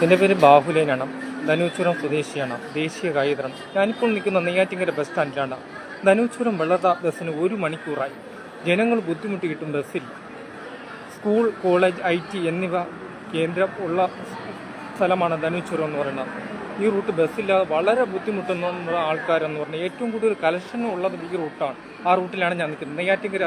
എൻ്റെ പേര് ബാഹുലേനാണ്. ധനുച്ചുരം സ്വദേശിയാണ്. ദേശീയ കായികതരം. ഞാനിപ്പോൾ നിൽക്കുന്ന നെയ്യാറ്റിങ്കര ബസ് സ്റ്റാൻഡിലാണ്. ധനുച്ചുരം വെള്ളറ ബസ്സിന് 1 മണിക്കൂറായി. ജനങ്ങൾ ബുദ്ധിമുട്ടിയിട്ടും ബസ്സില്ല. സ്കൂൾ, കോളേജ്, IT എന്നിവ കേന്ദ്രം ഉള്ള സ്ഥലമാണ് ധനുച്ചുരം എന്ന് പറയുന്നത്. ഈ റൂട്ട് ബസ്സില്ലാതെ വളരെ ബുദ്ധിമുട്ടുന്ന ആൾക്കാരെന്ന് പറഞ്ഞാൽ ഏറ്റവും കൂടുതൽ കലക്ഷൻ ഉള്ളത് ഈ റൂട്ടാണ്. ആ റൂട്ടിലാണ് ഞാൻ നിൽക്കുന്നത്. നെയ്യാറ്റിങ്കര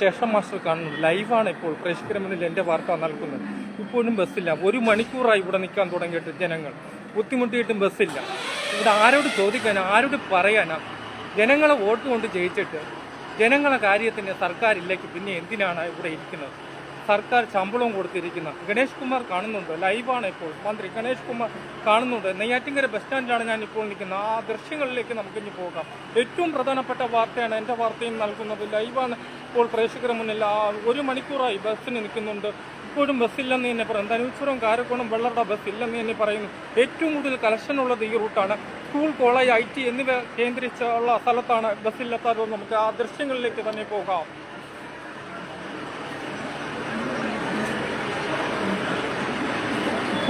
ശേഷം മാസ്റ്റർ കാണുന്നത് ലൈവാണ്. ഇപ്പോൾ പ്രേക്ഷകരുടെ മുന്നിൽ എൻ്റെ വാർത്ത നൽകുന്നത്. ഇപ്പോഴും ബസ്സില്ല. 1 മണിക്കൂറായി ഇവിടെ നിൽക്കാൻ തുടങ്ങിയിട്ട് ജനങ്ങൾ ബുദ്ധിമുട്ടിയിട്ടും ബസ്സില്ല. ഇവിടെ ആരോട് ചോദിക്കാനാ, ആരോട് പറയാനാ? ജനങ്ങളെ വോട്ട് കൊണ്ട് ജയിച്ചിട്ട് ജനങ്ങളെ കാര്യത്തിന് സർക്കാരിലേക്ക് പിന്നെ എന്തിനാണ് ഇവിടെ ഇരിക്കുന്നത്? സർക്കാർ ശമ്പളവും കൊടുത്തിരിക്കുന്ന ഗണേഷ് കുമാർ കാണുന്നുണ്ട്. ലൈവാണ് ഇപ്പോൾ. മന്ത്രി ഗണേഷ് കുമാർ കാണുന്നുണ്ട്. നെയ്യാറ്റിങ്കര ബസ് സ്റ്റാൻഡിലാണ് ഞാൻ ഇപ്പോൾ നിൽക്കുന്നത്. ആ ദൃശ്യങ്ങളിലേക്ക് നമുക്കിനി പോകാം. ഏറ്റവും പ്രധാനപ്പെട്ട വാർത്തയാണ് എൻ്റെ വാർത്തയും നൽകുന്നത്. ലൈവാണ് ഇപ്പോൾ പ്രേക്ഷകരുടെ മുന്നിൽ. 1 മണിക്കൂറായി ബസ്സിന് നിൽക്കുന്നുണ്ട്. ഇപ്പോഴും ബസ്സില്ലെന്ന് തന്നെ പറയും. ധനുച്ചുരം, കാരക്കോണം, വെള്ളറ ബസ് ഇല്ലെന്ന് തന്നെ പറയുന്നു. ഏറ്റവും കൂടുതൽ കളക്ഷൻ ഉള്ളത് ഈ റൂട്ടാണ്. സ്കൂൾ, കോളേജ്, IT എന്നിവ കേന്ദ്രീകരിച്ചുള്ള സ്ഥലത്താണ് ബസ്സില്ലാത്തത്. നമുക്ക് ആ ദൃശ്യങ്ങളിലേക്ക് തന്നെ പോകാം.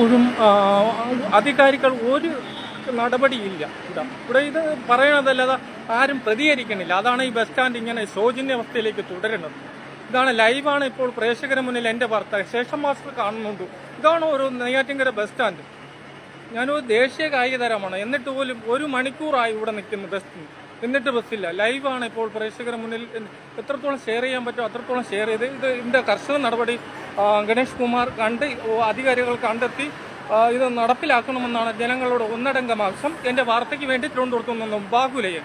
ഇപ്പോഴും അധികാരികൾ ഒരു നടപടിയില്ല. ഇവിടെ ഇത് പറയണതല്ലാതെ ആരും പ്രതികരിക്കണില്ല. അതാണ് ഈ ബസ് സ്റ്റാൻഡ് ഇങ്ങനെ ശോചനീയാവസ്ഥയിലേക്ക് തുടരുന്നത്. ഇതാണ് ലൈവാണ് ഇപ്പോൾ പ്രേക്ഷകരുടെ മുന്നിൽ എൻ്റെ വാർത്ത. ശേഷം മാസ്റ്റർ കാണുന്നുണ്ട്. ഇതാണ് ഒരു നെയ്യാറ്റിങ്കര ബസ് സ്റ്റാൻഡ്. ഞാനൊരു ദേശീയ കായിക താരമാണ്. എന്നിട്ട് പോലും 1 മണിക്കൂറായി ഇവിടെ നിൽക്കുന്നു ബസ്. എന്നിട്ട് ബസ്സില്ല. ലൈവാണ് ഇപ്പോൾ പ്രേക്ഷകരുടെ മുന്നിൽ. എത്രത്തോളം ഷെയർ ചെയ്യാൻ പറ്റുമോ അത്രത്തോളം ഷെയർ ചെയ്ത് ഇതിൻ്റെ കർശന നടപടി ഗണേഷ് കുമാർ അധികാരികൾ കണ്ടെത്തി ഇത് നടപ്പിലാക്കണമെന്നാണ് ജനങ്ങളോട് ഒന്നടങ്കം ആവശ്യം. എൻ്റെ വാർത്തയ്ക്ക് വേണ്ടി തിരുവനന്തപുരത്തു നിന്നും ബാഹുലയൻ.